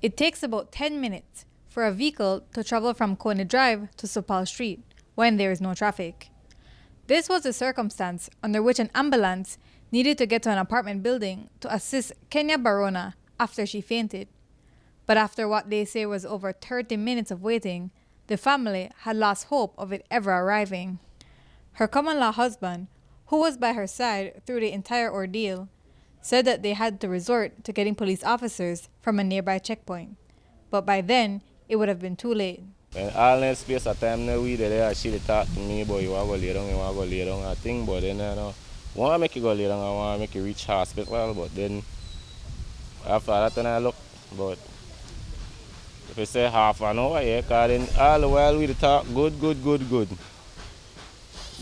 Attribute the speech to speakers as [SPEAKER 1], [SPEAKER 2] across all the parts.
[SPEAKER 1] It takes about 10 minutes for a vehicle to travel from Coney Drive to Supal Street when there is no traffic. This was the circumstance under which an ambulance needed to get to an apartment building to assist Kenya Barona after she fainted. But after what they say was over 30 minutes of waiting, the family had lost hope of it ever arriving. Her common-law husband, who was by her side through the entire ordeal, said that they had to resort to getting police officers from a nearby checkpoint. But by then, it would have been too late.
[SPEAKER 2] And all that space of time now we there, she talk to me about you want to go lay down, you want to go lay down, I think, but then I want to make you go lay down, I want to make you reach hospital, but then after that then I look, but if you say half an hour, yeah, because then all the while we talk good.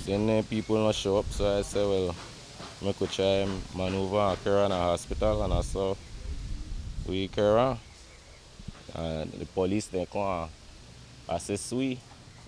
[SPEAKER 2] Then people not show up, so I say, well, I could try and maneuver and carry her in a hospital, and so we carry her. And the police, they come assist we.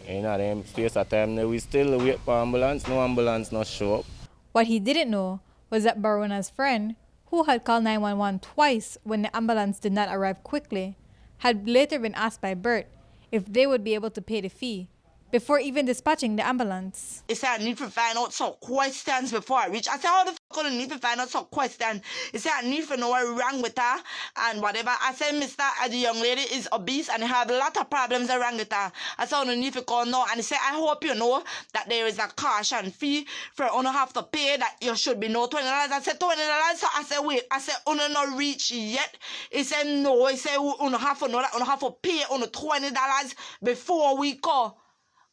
[SPEAKER 2] In them space of time, we still wait for ambulance, no ambulance not show up.
[SPEAKER 1] What he didn't know was that Barona's friend, who had called 911 twice when the ambulance did not arrive quickly, had later been asked by Bert if they would be able to pay the fee before even dispatching the ambulance.
[SPEAKER 3] He said, I need to find out some questions before I reach. I said, how the fuck do I need to find out some questions? He said, I need to know what's wrong with her and whatever. I said, Mr. The young lady is obese and have a lot of problems wrong with her. I said, I need to call now. And he said, I hope you know that there is a caution fee for you have to pay, that you should be no $20. I said, $20. So I said, wait. I said, you not reach yet. He said, no. He said, you have to know that you have to pay $20 before we call.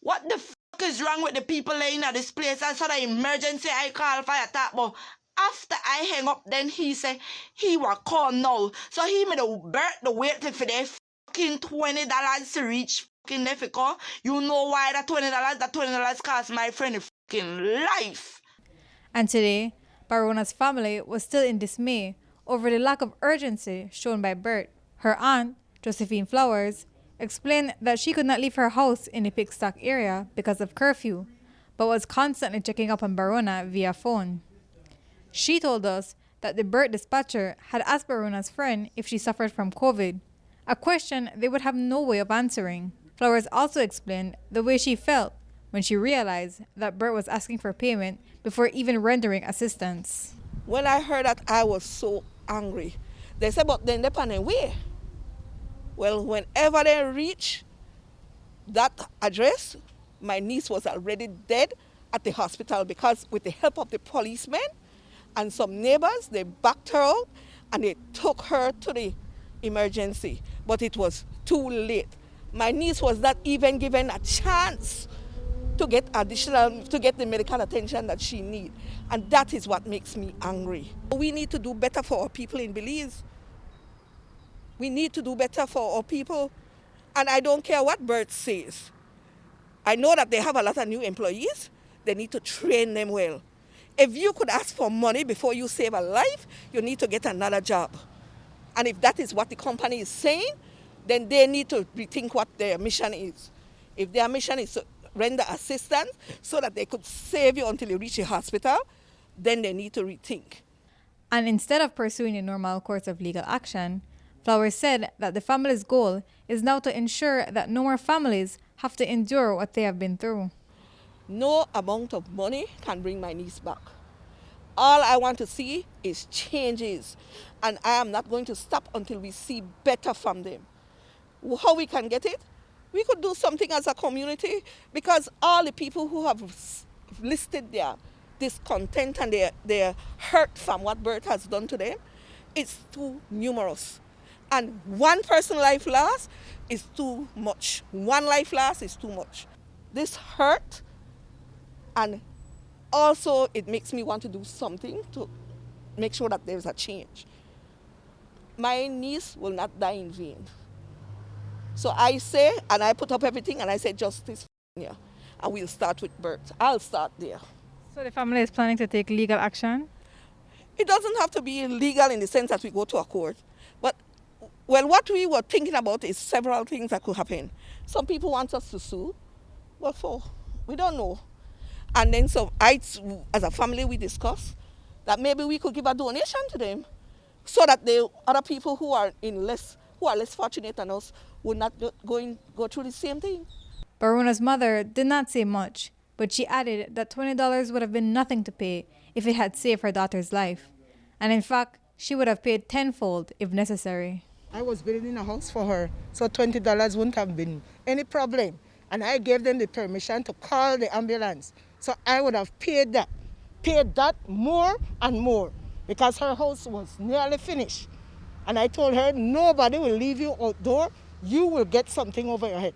[SPEAKER 3] What the fuck is wrong with the people laying at this place? I saw the emergency, I call fire attack, but after I hang up, then he said he will call now. So he made a Bert the wait for the fucking $20 to reach fucking Nefico. You know why that $20 cost my friend a fucking life.
[SPEAKER 1] And today, Barona's family was still in dismay over the lack of urgency shown by Bert. Her aunt, Josephine Flowers, explained that she could not leave her house in the Pickstock area because of curfew, but was constantly checking up on Barona via phone. She told us that the Bert dispatcher had asked Barona's friend if she suffered from COVID, a question they would have no way of answering. Flowers also explained the way she felt when she realized that Bert was asking for payment before even rendering assistance.
[SPEAKER 4] When I heard that, I was so angry. They said, but then they're on their way. Well, whenever they reach that address, my niece was already dead at the hospital because with the help of the policemen and some neighbors, they backed her out and they took her to the emergency. But it was too late. My niece was not even given a chance to get the medical attention that she needs. And that is what makes me angry. We need to do better for our people in Belize. We need to do better for our people. And I don't care what Bert says. I know that they have a lot of new employees. They need to train them well. If you could ask for money before you save a life, you need to get another job. And if that is what the company is saying, then they need to rethink what their mission is. If their mission is to render assistance so that they could save you until you reach the hospital, then they need to rethink.
[SPEAKER 1] And instead of pursuing the normal course of legal action, Flowers said that the family's goal is now to ensure that no more families have to endure what they have been through.
[SPEAKER 4] No amount of money can bring my niece back. All I want to see is changes, and I am not going to stop until we see better from them. How we can get it? We could do something as a community, because all the people who have listed their discontent and their hurt from what Bert has done to them, it's too numerous. And one person's life loss is too much. One life loss is too much. This hurt, and also it makes me want to do something to make sure that there's a change. My niece will not die in vain. So I say, and I put up everything, and I say justice here. And we'll start with Bert. I'll start there.
[SPEAKER 1] So the family is planning to take legal action?
[SPEAKER 4] It doesn't have to be legal in the sense that we go to a court. But, well, what we were thinking about is several things that could happen. Some people want us to sue. What for? We don't know. And then so as a family, we discussed that maybe we could give a donation to them so that the other people who are in less who are less fortunate than us would not go through the same thing.
[SPEAKER 1] Baruna's mother did not say much, but she added that $20 would have been nothing to pay if it had saved her daughter's life. And in fact, she would have paid tenfold if necessary.
[SPEAKER 5] I was building a house for her, so $20 wouldn't have been any problem. And I gave them the permission to call the ambulance. So I would have paid that more and more, because her house was nearly finished. And I told her, nobody will leave you outdoor, you will get something over your head.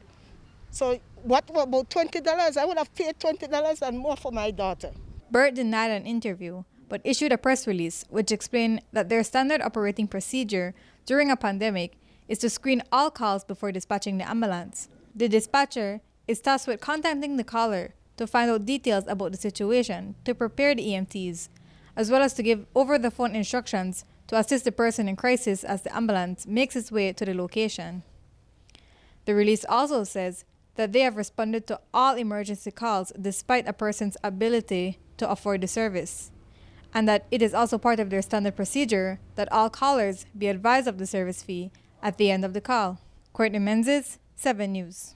[SPEAKER 5] So what about $20? I would have paid $20 and more for my daughter.
[SPEAKER 1] Burt denied an interview, but issued a press release which explained that their standard operating procedure during a pandemic is to screen all calls before dispatching the ambulance. The dispatcher is tasked with contacting the caller to find out details about the situation to prepare the EMTs, as well as to give over-the-phone instructions to assist the person in crisis as the ambulance makes its way to the location. The release also says that they have responded to all emergency calls despite a person's ability to afford the service, and that it is also part of their standard procedure that all callers be advised of the service fee at the end of the call. Courtney Menzies, 7 News.